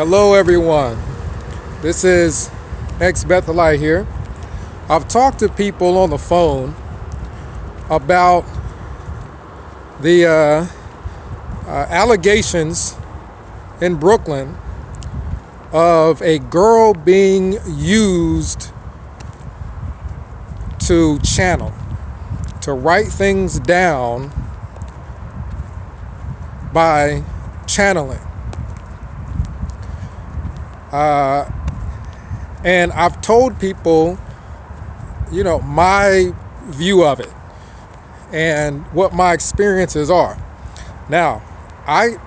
Hello everyone, this is ex-Bethelite here. I've talked to people on the phone about the allegations in Brooklyn of a girl being used to channel, to write things down by channeling. And I've told people, my view of it and what my experiences are. Now, I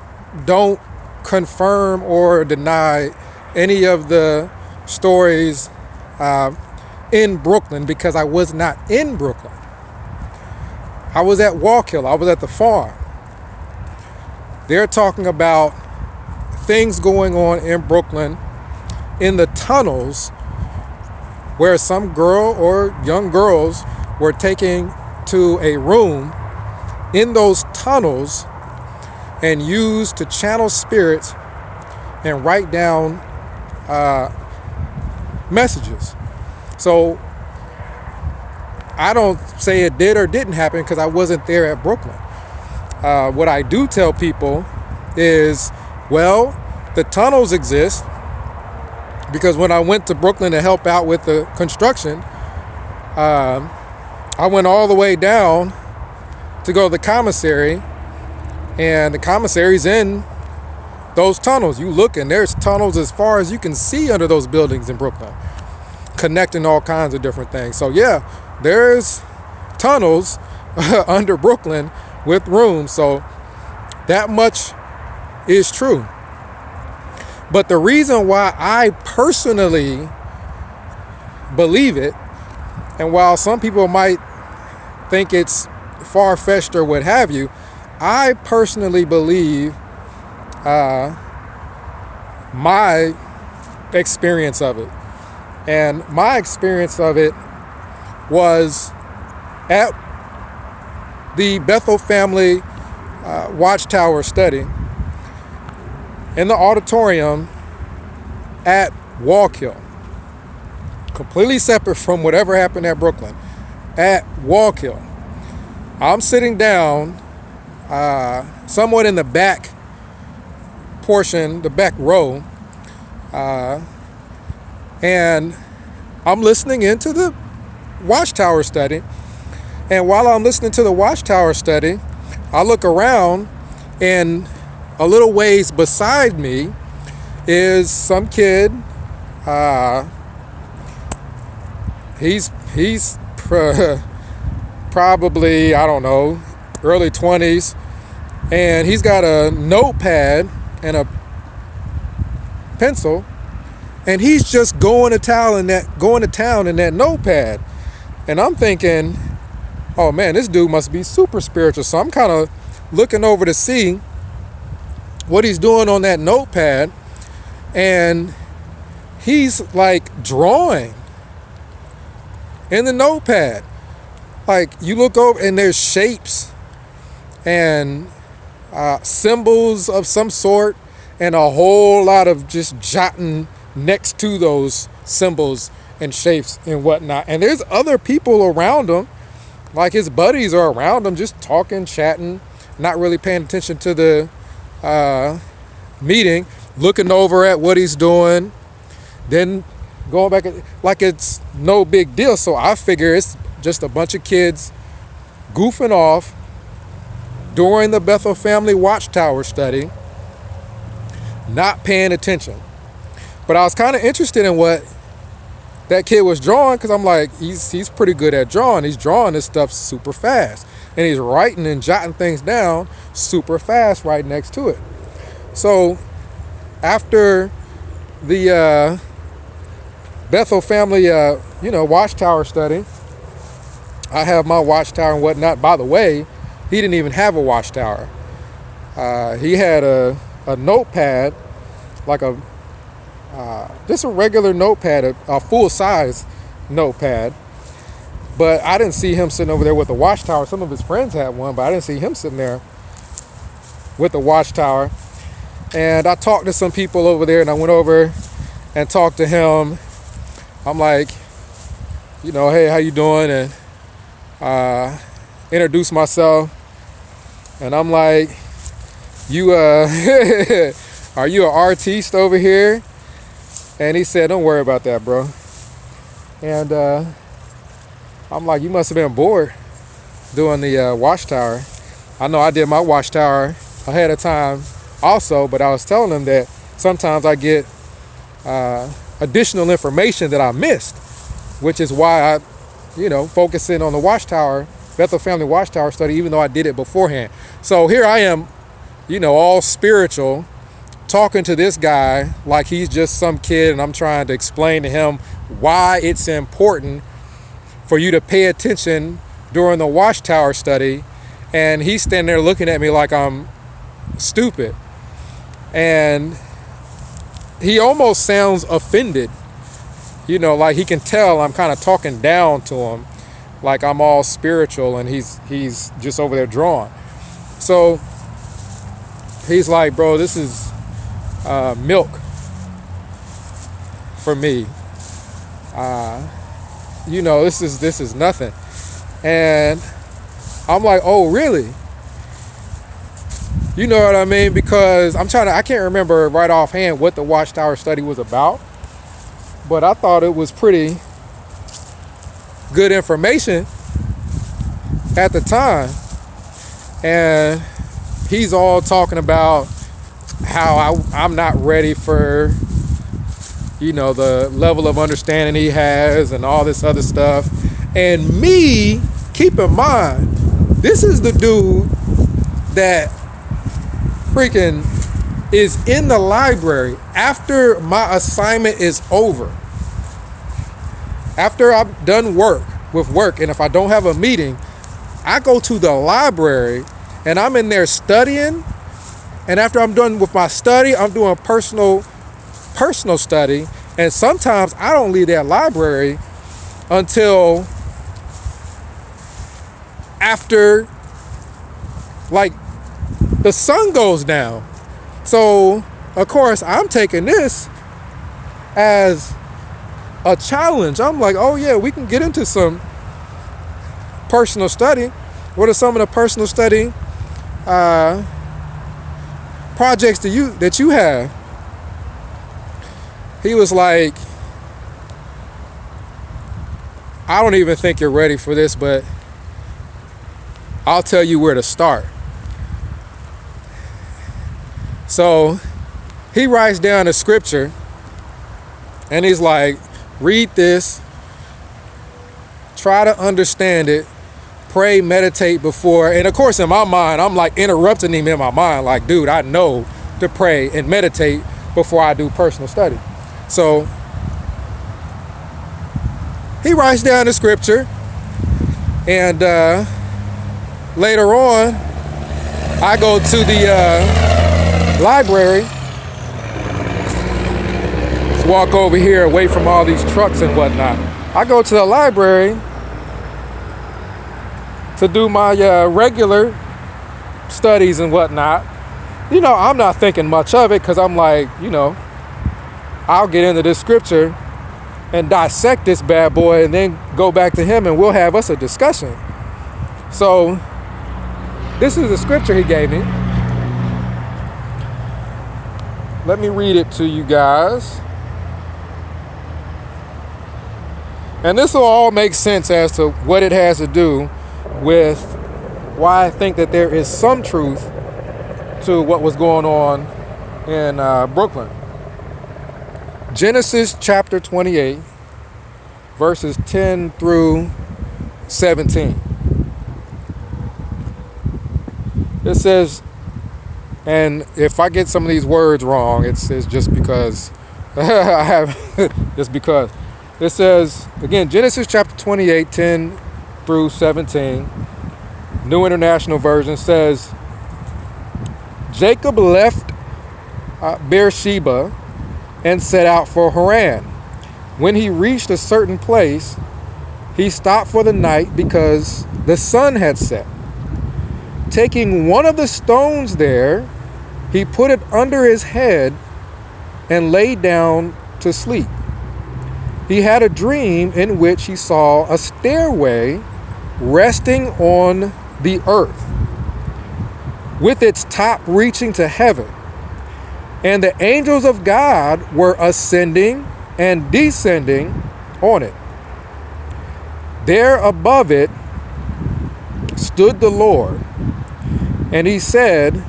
don't confirm or deny any of the stories in Brooklyn because I was not in Brooklyn. I was at Wallkill. I was at the farm. They're talking about things going on in Brooklyn in the tunnels where some girl or young girls were taken to a room in those tunnels and used to channel spirits and write down messages. So I don't say it did or didn't happen because I wasn't there at Brooklyn. What I do tell people is, well, the tunnels exist because when I went to Brooklyn to help out with the construction, I went all the way down to go to the commissary, and the commissary's in those tunnels. You look and there's tunnels as far as you can see under those buildings in Brooklyn, connecting all kinds of different things. So yeah, there's tunnels under Brooklyn with rooms. So that much is true. But the reason why I personally believe it, and while some people might think it's far-fetched or what have you, I personally believe my experience of it. And my experience of it was at the Bethel family Watchtower study in the auditorium at Wallkill, completely separate from whatever happened at Brooklyn. At Wallkill, I'm sitting down somewhat in the back portion, the back row, and I'm listening into the Watchtower study. And while I'm listening to the Watchtower study, I look around, and a little ways beside me is some kid. He's probably, I don't know, early 20s, and he's got a notepad and a pencil, and he's just going to town in that notepad. And I'm thinking, oh man, this dude must be super spiritual. So I'm kind of looking over to see what he's doing on that notepad, and he's like drawing in the notepad. Like, you look over and there's shapes and symbols of some sort, and a whole lot of just jotting next to those symbols and shapes and whatnot. And there's other people around him, like his buddies are around him, just talking, chatting, not really paying attention to the meeting, looking over at what he's doing, then going back like it's no big deal. So I figure it's just a bunch of kids goofing off during the Bethel family Watchtower study, not paying attention. But I was kind of interested in what that kid was drawing, because I'm like, he's pretty good at drawing. He's drawing this stuff super fast, and he's writing and jotting things down super fast right next to it. So after the Bethel family Watchtower study, I have my Watchtower and whatnot. By the way, he didn't even have a Watchtower. He had a notepad, like just a regular notepad, a full-size notepad. But I didn't see him sitting over there with a Watchtower. Some of his friends had one, but I didn't see him sitting there with a Watchtower. And I talked to some people over there, and I went over and talked to him. I'm like, hey, how you doing? And introduced myself. And I'm like, you are you an artiste over here? And he said, don't worry about that, bro. And I'm like, you must have been bored doing the watchtower. I know I did my watchtower ahead of time also, but I was telling him that sometimes I get additional information that I missed, which is why I, focusing on the watchtower, Bethel Family Watchtower study, even though I did it beforehand. So here I am, all spiritual, talking to this guy like he's just some kid, and I'm trying to explain to him why it's important for you to pay attention during the watchtower study, and he's standing there looking at me like I'm stupid. And he almost sounds offended, like he can tell I'm kind of talking down to him, like I'm all spiritual and he's just over there drawing. So he's like, bro, this is milk for me. This is nothing. And I'm like, oh, really? You know what I mean? Because I can't remember right offhand what the watchtower study was about, but I thought it was pretty good information at the time. And he's all talking about how I'm not ready for, the level of understanding he has and all this other stuff. And me, keep in mind, this is the dude that freaking is in the library after my assignment is over. After I've done work, and if I don't have a meeting, I go to the library and I'm in there studying. And after I'm done with my study, I'm doing personal study. And sometimes I don't leave that library until after, like, the sun goes down. So, of course, I'm taking this as a challenge. I'm like, oh yeah, we can get into some personal study. What are some of the personal study projects that you have? He was like, I don't even think you're ready for this, but I'll tell you where to start. So he writes down a scripture and he's like, read this, try to understand it, pray, meditate before. And of course, in my mind, I'm like interrupting him in my mind, like, dude, I know to pray and meditate before I do personal study. So he writes down the scripture, and later on, I go to the library. Let's walk over here away from all these trucks and whatnot. I go to the library to do my regular studies and whatnot. I'm not thinking much of it because I'm like, I'll get into this scripture and dissect this bad boy and then go back to him and we'll have us a discussion. So this is the scripture he gave me. Let me read it to you guys. And this will all make sense as to what it has to do with why I think that there is some truth to what was going on in Brooklyn. Genesis chapter 28, verses 10 through 17. It says, and if I get some of these words wrong, it's just because I have, just because. It says, again, Genesis chapter 28, 10 through 17. New International Version says, Jacob left Beersheba and set out for Haran. When he reached a certain place, he stopped for the night because the sun had set. Taking one of the stones there, he put it under his head and lay down to sleep. He had a dream in which he saw a stairway resting on the earth, with its top reaching to heaven. And the angels of God were ascending and descending on it. There above it stood the Lord, and he said,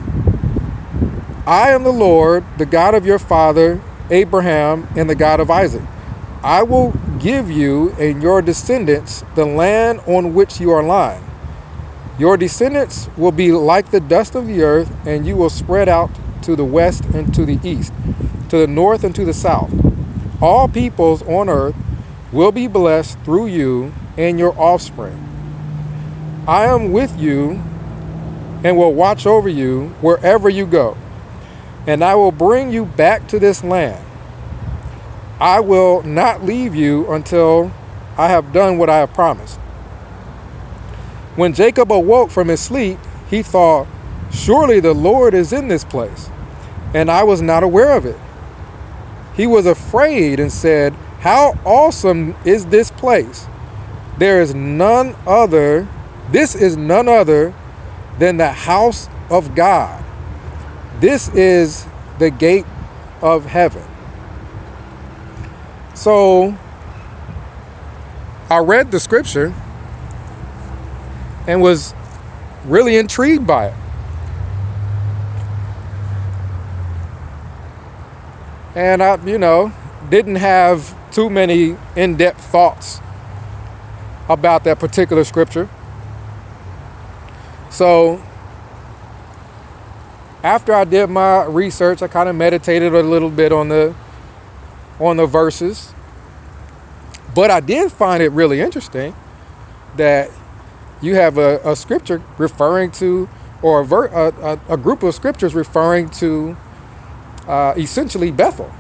I am the Lord, the God of your father Abraham and the God of Isaac. I will give you and your descendants the land on which you are lying. Your descendants will be like the dust of the earth, and you will spread out to the west and to the east, to the north and to the south. All peoples on earth will be blessed through you and your offspring. I am with you and will watch over you wherever you go, and I will bring you back to this land. I will not leave you until I have done what I have promised. When Jacob awoke from his sleep, he thought, surely the Lord is in this place, and I was not aware of it. He was afraid and said, how awesome is this place? This is none other than the house of God. This is the gate of heaven. So I read the scripture and was really intrigued by it. And I, didn't have too many in-depth thoughts about that particular scripture. So after I did my research, I kind of meditated a little bit on the verses. But I did find it really interesting that you have a scripture referring to, or a group of scriptures referring to essentially Bethel.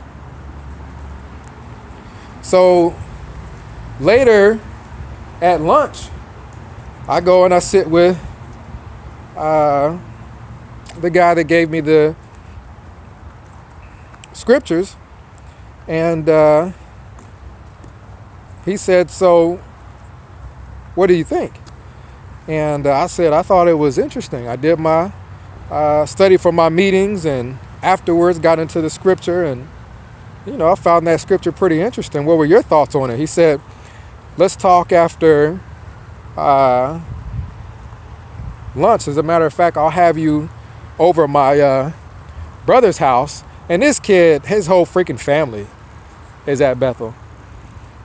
So later at lunch, I go and I sit with the guy that gave me the scriptures, and he said, so what do you think? And I said, I thought it was interesting. I did my study for my meetings, and afterwards got into the scripture, and I found that scripture pretty interesting. What were your thoughts on it? He said, let's talk after lunch. As a matter of fact, I'll have you over my brother's house, and this kid, his whole freaking family is at Bethel.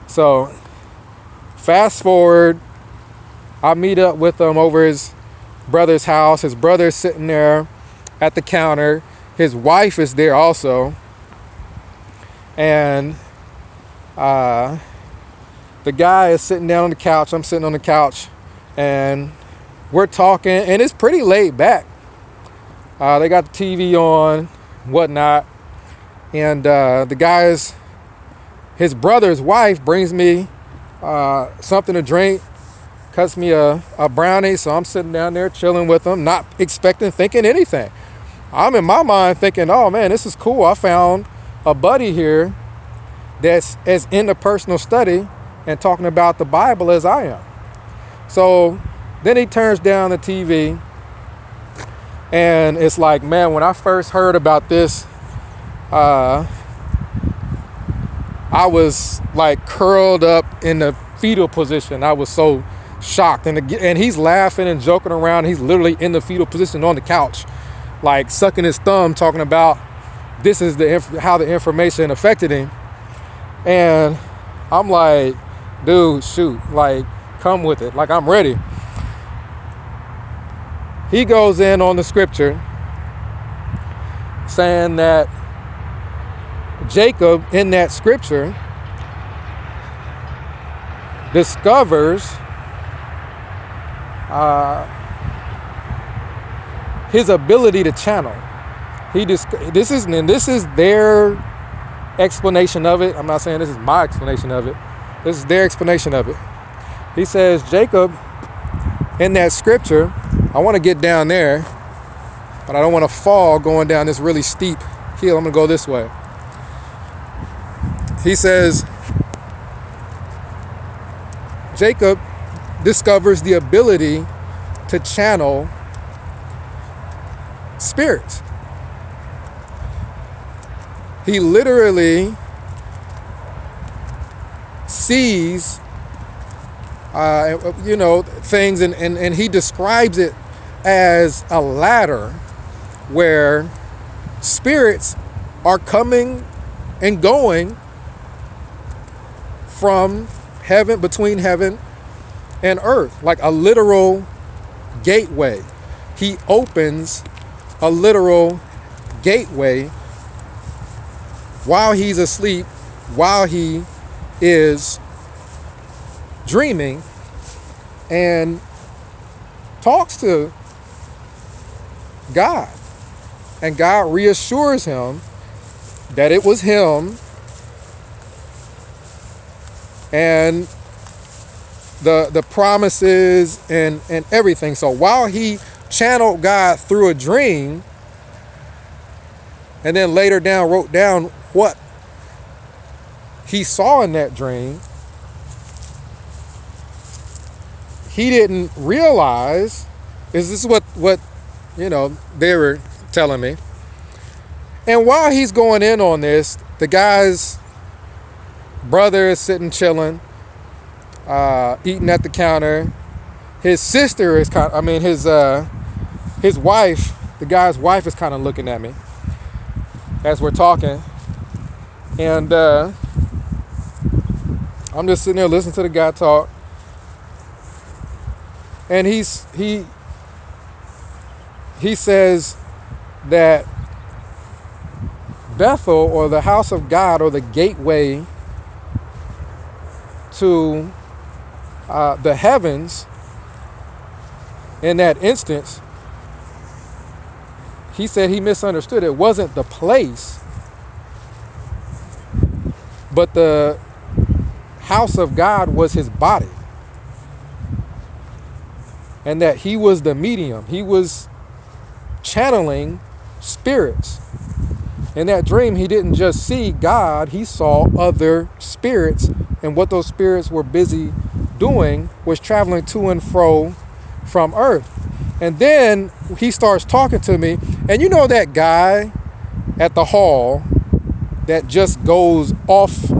So fast forward, I meet up with him over his brother's house. His brother's sitting there at the counter. His wife is there also. And the guy is sitting down on the couch. I'm sitting on the couch, and we're talking, and it's pretty laid back. They got the TV on, whatnot. And the guy's, his brother's wife brings me something to drink, cuts me a brownie. So I'm sitting down there chilling with him, not thinking anything. I'm in my mind thinking, oh man, this is cool. I found a buddy here that's as into personal study and talking about the Bible as I am. So then he turns down the TV, and it's like, man, when I first heard about this, I was like curled up in the fetal position. I was so shocked, and he's laughing and joking around. He's literally in the fetal position on the couch, like sucking his thumb, talking about this is how the information affected him. And I'm like, dude, shoot, like, come with it. Like, I'm ready. He goes in on the scripture saying that Jacob in that scripture discovers his ability to channel. This is their explanation of it. I'm not saying this is my explanation of it. This is their explanation of it. He says Jacob in that scripture, I want to get down there but I don't want to fall going down this really steep hill. I'm going to go this way. He says, Jacob discovers the ability to channel spirits. He literally sees, things, and he describes it as a ladder where spirits are coming and going from heaven, between heaven and earth, like a literal gateway. He opens a literal gateway while he's asleep, while he is dreaming, and talks to God. And God reassures him that it was him, and the promises and everything. So while he channeled God through a dream, and then later down wrote down what he saw in that dream, he didn't realize, is this what they were telling me. And while he's going in on this, the guy's brother is sitting chilling, eating at the counter. His sister is his wife, the guy's wife, is kind of looking at me as we're talking. And I'm just sitting there listening to the guy talk. And he says that Bethel, or the house of God, or the gateway to the heavens, in that instance, he said he misunderstood. It wasn't the place, but the house of God was his body. And that he was the medium. He was channeling spirits. In that dream, he didn't just see God, he saw other spirits. And what those spirits were busy doing was traveling to and fro from earth. And then he starts talking to me. And you know that guy at the hall that just goes off,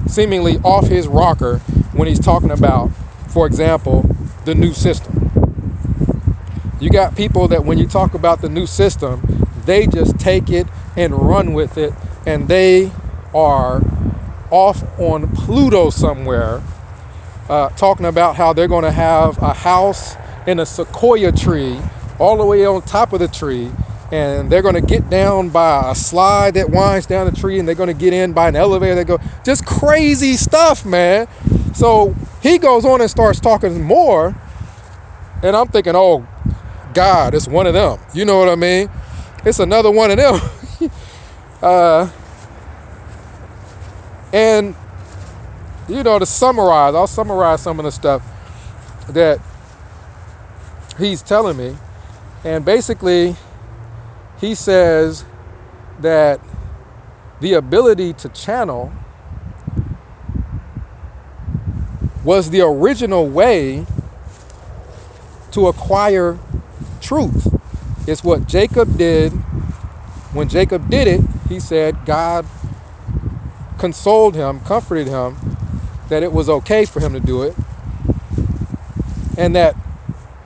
seemingly off his rocker, when he's talking about, for example, the new system. You got people that when you talk about the new system, they just take it and run with it, and they are off on Pluto somewhere, talking about how they're going to have a house in a sequoia tree all the way on top of the tree, and they're going to get down by a slide that winds down the tree, and they're going to get in by an elevator that goes, just crazy stuff, man. So he goes on and starts talking more, and I'm thinking, oh God, it's one of them. You know what I mean? It's another one of them. And to summarize, I'll summarize some of the stuff that he's telling me. And basically, he says that the ability to channel was the original way to acquire truth. It's what Jacob did. When Jacob did it, he said God consoled him, comforted him, that it was okay for him to do it. And that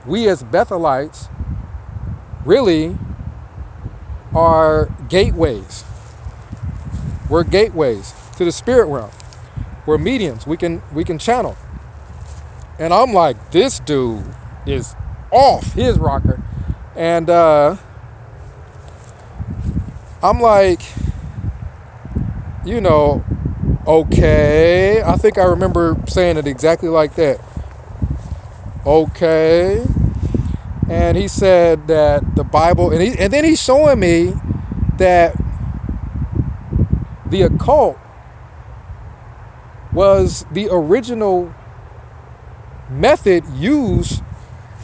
we as Bethelites really are gateways. We're gateways to the spirit realm. We're mediums. We can channel. And I'm like, this dude is off his rocker. And I'm like, okay. I think I remember saying it exactly like that. Okay. And he said that the Bible, and then he's showing me that the occult was the original method used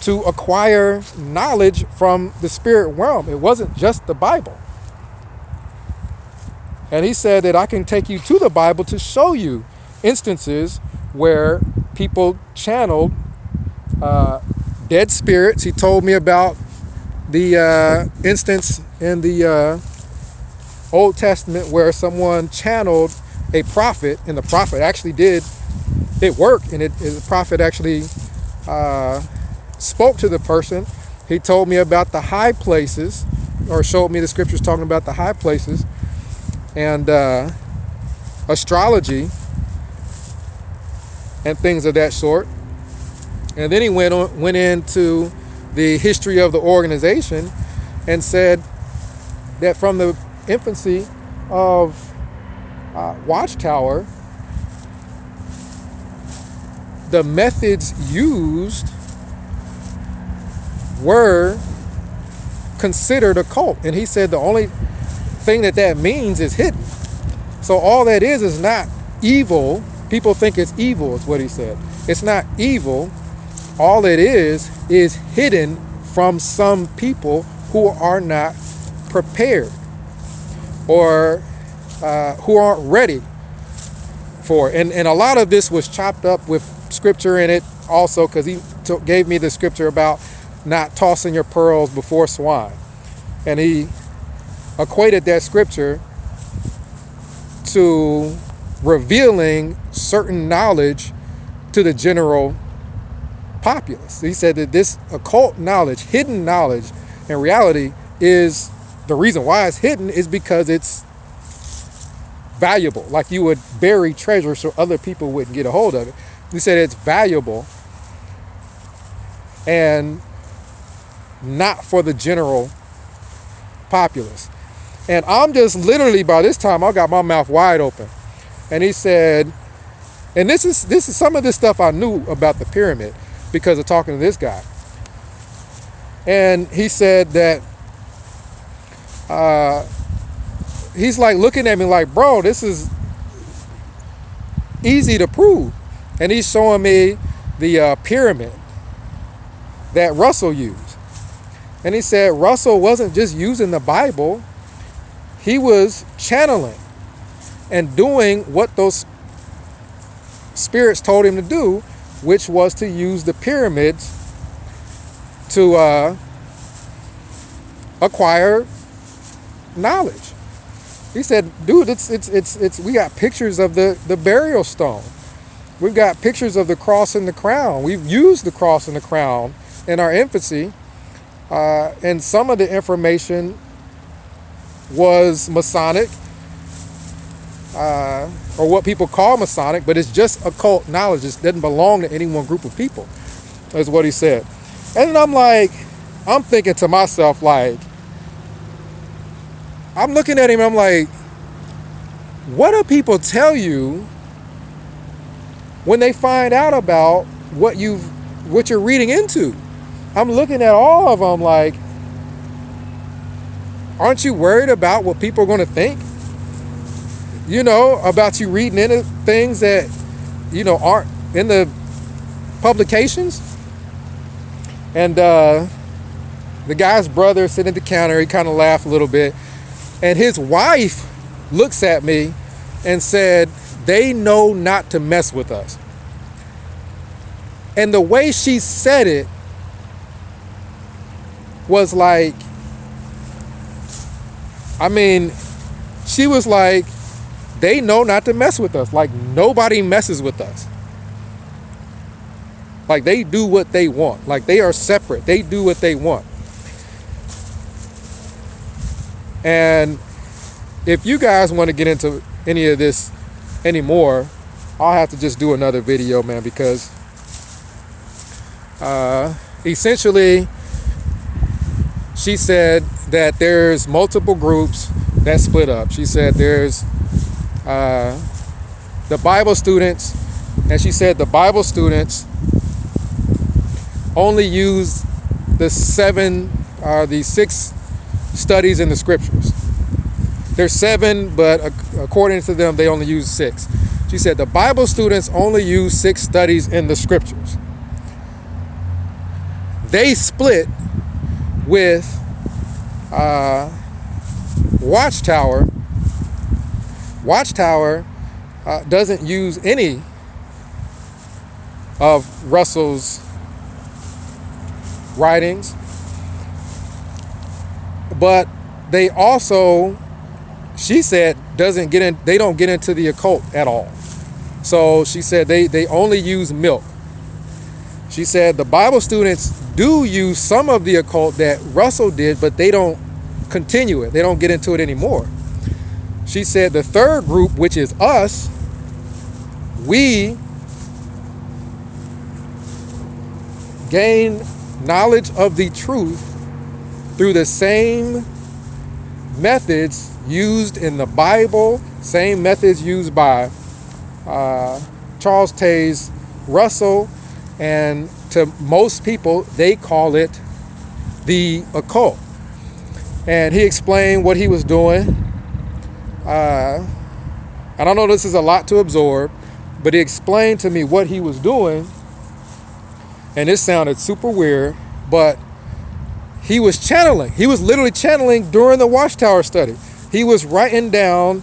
to acquire knowledge from the spirit realm. It wasn't just the Bible. And he said that I can take you to the Bible to show you instances where people channeled dead spirits. He told me about the instance in the Old Testament where someone channeled a prophet, and the prophet actually did it worked, and the prophet actually spoke to the person. He told me about the high places, or showed me the scriptures talking about the high places, and astrology and things of that sort. And then he went into the history of the organization and said that from the infancy of Watchtower, the methods used were considered occult. And he said the only thing that means is hidden. So all that is not evil. People think it's evil, is what he said. It's not evil. All it is hidden from some people who are not prepared, or who aren't ready for it. And a lot of this was chopped up with scripture in it also, because he gave me the scripture about not tossing your pearls before swine. And he equated that scripture to revealing certain knowledge to the general populace. He said that this occult knowledge, hidden knowledge, in reality is the reason why it's hidden is because it's valuable. Like you would bury treasure so other people wouldn't get a hold of it. He said it's valuable and not for the general populace. And I'm just literally, by this time, I got my mouth wide open. And he said, and this is some of this stuff I knew about the pyramid because of talking to this guy. And he said that he's like looking at me like, bro, this is easy to prove. And he's showing me the pyramid that Russell used. And he said Russell wasn't just using the Bible, he was channeling and doing what those spirits told him to do, which was to use the pyramids to acquire knowledge. He said, dude, it's we got pictures of the burial stone. We've got pictures of the cross and the crown. We've used the cross and the crown in our infancy. And some of the information was Masonic, or what people call Masonic, but it's just occult knowledge. It doesn't belong to any one group of people, is what he said. And I'm thinking to myself, like, I'm looking at him, I'm like, what do people tell you when they find out about what you're reading into? I'm looking at all of them like, aren't you worried about what people are going to think? About you reading into things that, aren't in the publications? And the guy's brother sitting at the counter, he kind of laughed a little bit. And his wife looks at me and said, they know not to mess with us. And the way she said it was like, she was like, they know not to mess with us. Like nobody messes with us. Like they do what they want. Like they are separate. They do what they want. And if you guys want to get into any of this anymore, I'll have to just do another video, man, because essentially she said that there's multiple groups that split up. She said there's the Bible students, and she said the Bible students only use the 6 studies in the scriptures. There's 7, but according to them, they only use 6. She said the Bible students only use 6 studies in the scriptures. they split with Watchtower. Watchtower doesn't use any of Russell's writings, but they also, she said, they don't get into the occult at all. So she said they only use milk. She said the Bible students do use some of the occult that Russell did, but they don't continue it. They don't get into it anymore. She said the third group, which is us, we gain knowledge of the truth through the same methods used in the Bible, same methods used by Charles Taze Russell, and to most people they call it the occult. And he explained what he was doing. I don't know, this is a lot to absorb, but he explained to me what he was doing, and it sounded super weird, but he was channeling. He was literally channeling during the Watchtower study. He was writing down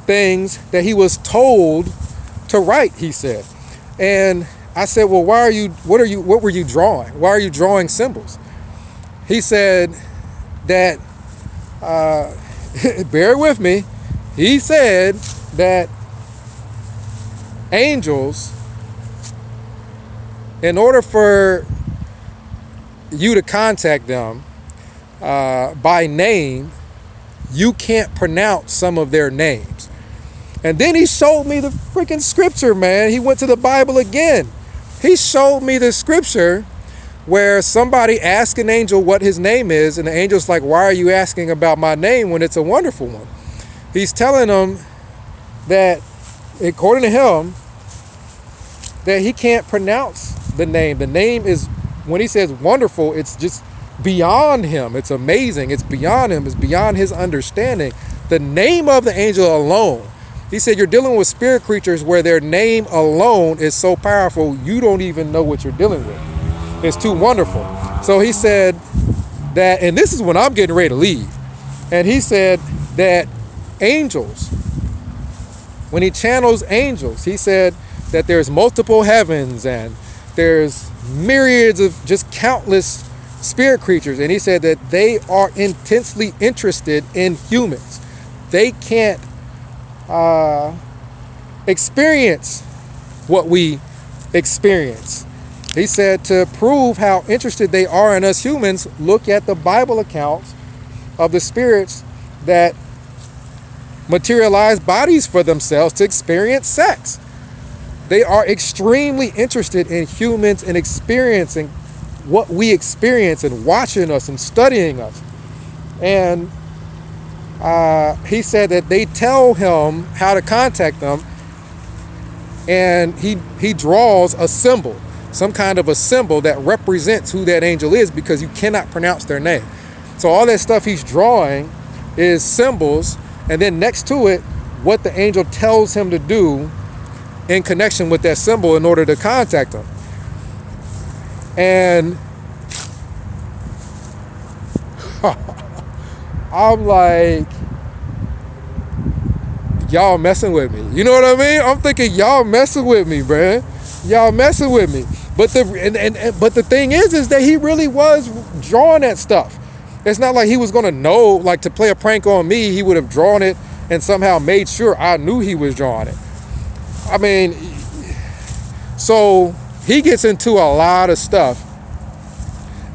things that he was told to write, he said. And I said, well, what were you drawing? Why are you drawing symbols? He said that, bear with me, he said that angels, in order for you to contact them by name, you can't pronounce some of their names. And then he showed me the freaking scripture, man. He went to the Bible again. He showed me the scripture where somebody asked an angel what his name is, and the angel's like, why are you asking about my name when it's a wonderful one? He's telling them that, according to him, that he can't pronounce the name. The name is, when he says wonderful, it's just beyond him. It's amazing. It's beyond him. It's beyond his understanding. The name of the angel alone. He said you're dealing with spirit creatures where their name alone is so powerful you don't even know what you're dealing with. It's too wonderful. So he said that, and this is when I'm getting ready to leave, and he said that angels, when he channels angels, he said that there's multiple heavens and there's myriads of just countless spirit creatures, and he said that they are intensely interested in humans. They can't experience what we experience. He said to prove how interested they are in us humans, look at the Bible accounts of the spirits that materialize bodies for themselves to experience sex. They are extremely interested in humans and experiencing what we experience and watching us and studying us. And he said that they tell him how to contact them, and he draws a symbol, some kind of a symbol that represents who that angel is, because you cannot pronounce their name. So all that stuff he's drawing is symbols, and then next to it, what the angel tells him to do in connection with that symbol in order to contact them. And I'm like, y'all messing with me. You know what I mean? I'm thinking y'all messing with me, man. Y'all messing with me. But the thing is that he really was drawing that stuff. It's not like he was gonna know, like, to play a prank on me, he would have drawn it and somehow made sure I knew he was drawing it. I mean, so he gets into a lot of stuff,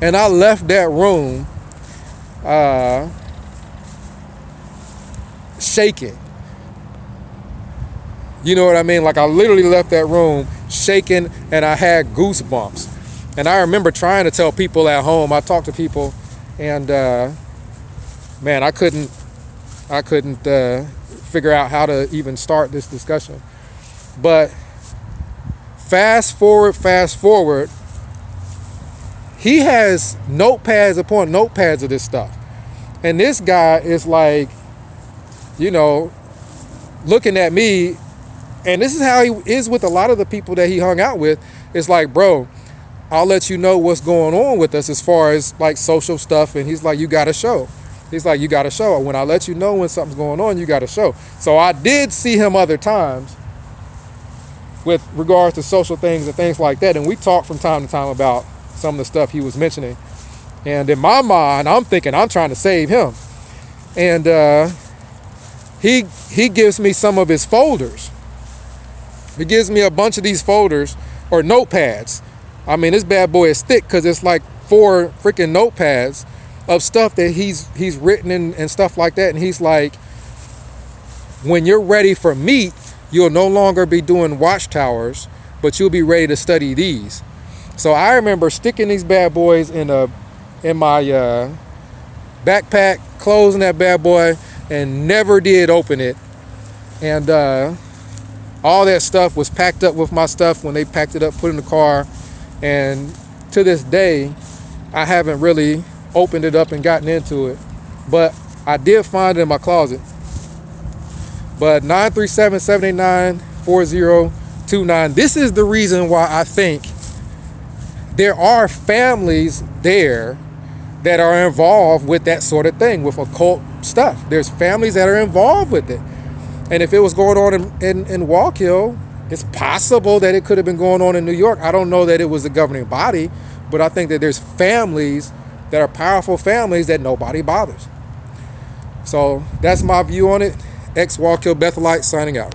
and I left that room shaking. You know what I mean? Like, I literally left that room shaking, and I had goosebumps. And I remember trying to tell people at home. I talked to people, and man, I couldn't figure out how to even start this discussion. But fast forward, he has notepads upon notepads of this stuff. And this guy is like, you know, looking at me, and this is how he is with a lot of the people that he hung out with. It's like, bro, I'll let you know what's going on with us as far as like social stuff. And he's like, you got to show. He's like, you got to show. When I let you know when something's going on, you got to show. So I did see him other times with regards to social things and things like that. And we talked from time to time about some of the stuff he was mentioning. And in my mind, I'm thinking I'm trying to save him. And he gives me some of his folders. He gives me a bunch of these folders or notepads. I mean, this bad boy is thick because it's like 4 freaking notepads of stuff that he's written and stuff like that. And he's like, when you're ready for meat, you'll no longer be doing watchtowers, but you'll be ready to study these. So I remember sticking these bad boys in my backpack, closing that bad boy, and never did open it. And all that stuff was packed up with my stuff when they packed it up, put it in the car. And to this day, I haven't really opened it up and gotten into it. But I did find it in my closet. But 937-789-4029, this is the reason why I think there are families there that are involved with that sort of thing, with occult stuff. There's families that are involved with it. And if it was going on in Wallkill, it's possible that it could have been going on in New York. I don't know that it was the governing body, but I think that there's families that are powerful families that nobody bothers. So that's my view on it. Ex-Wallkill Bethelite signing out.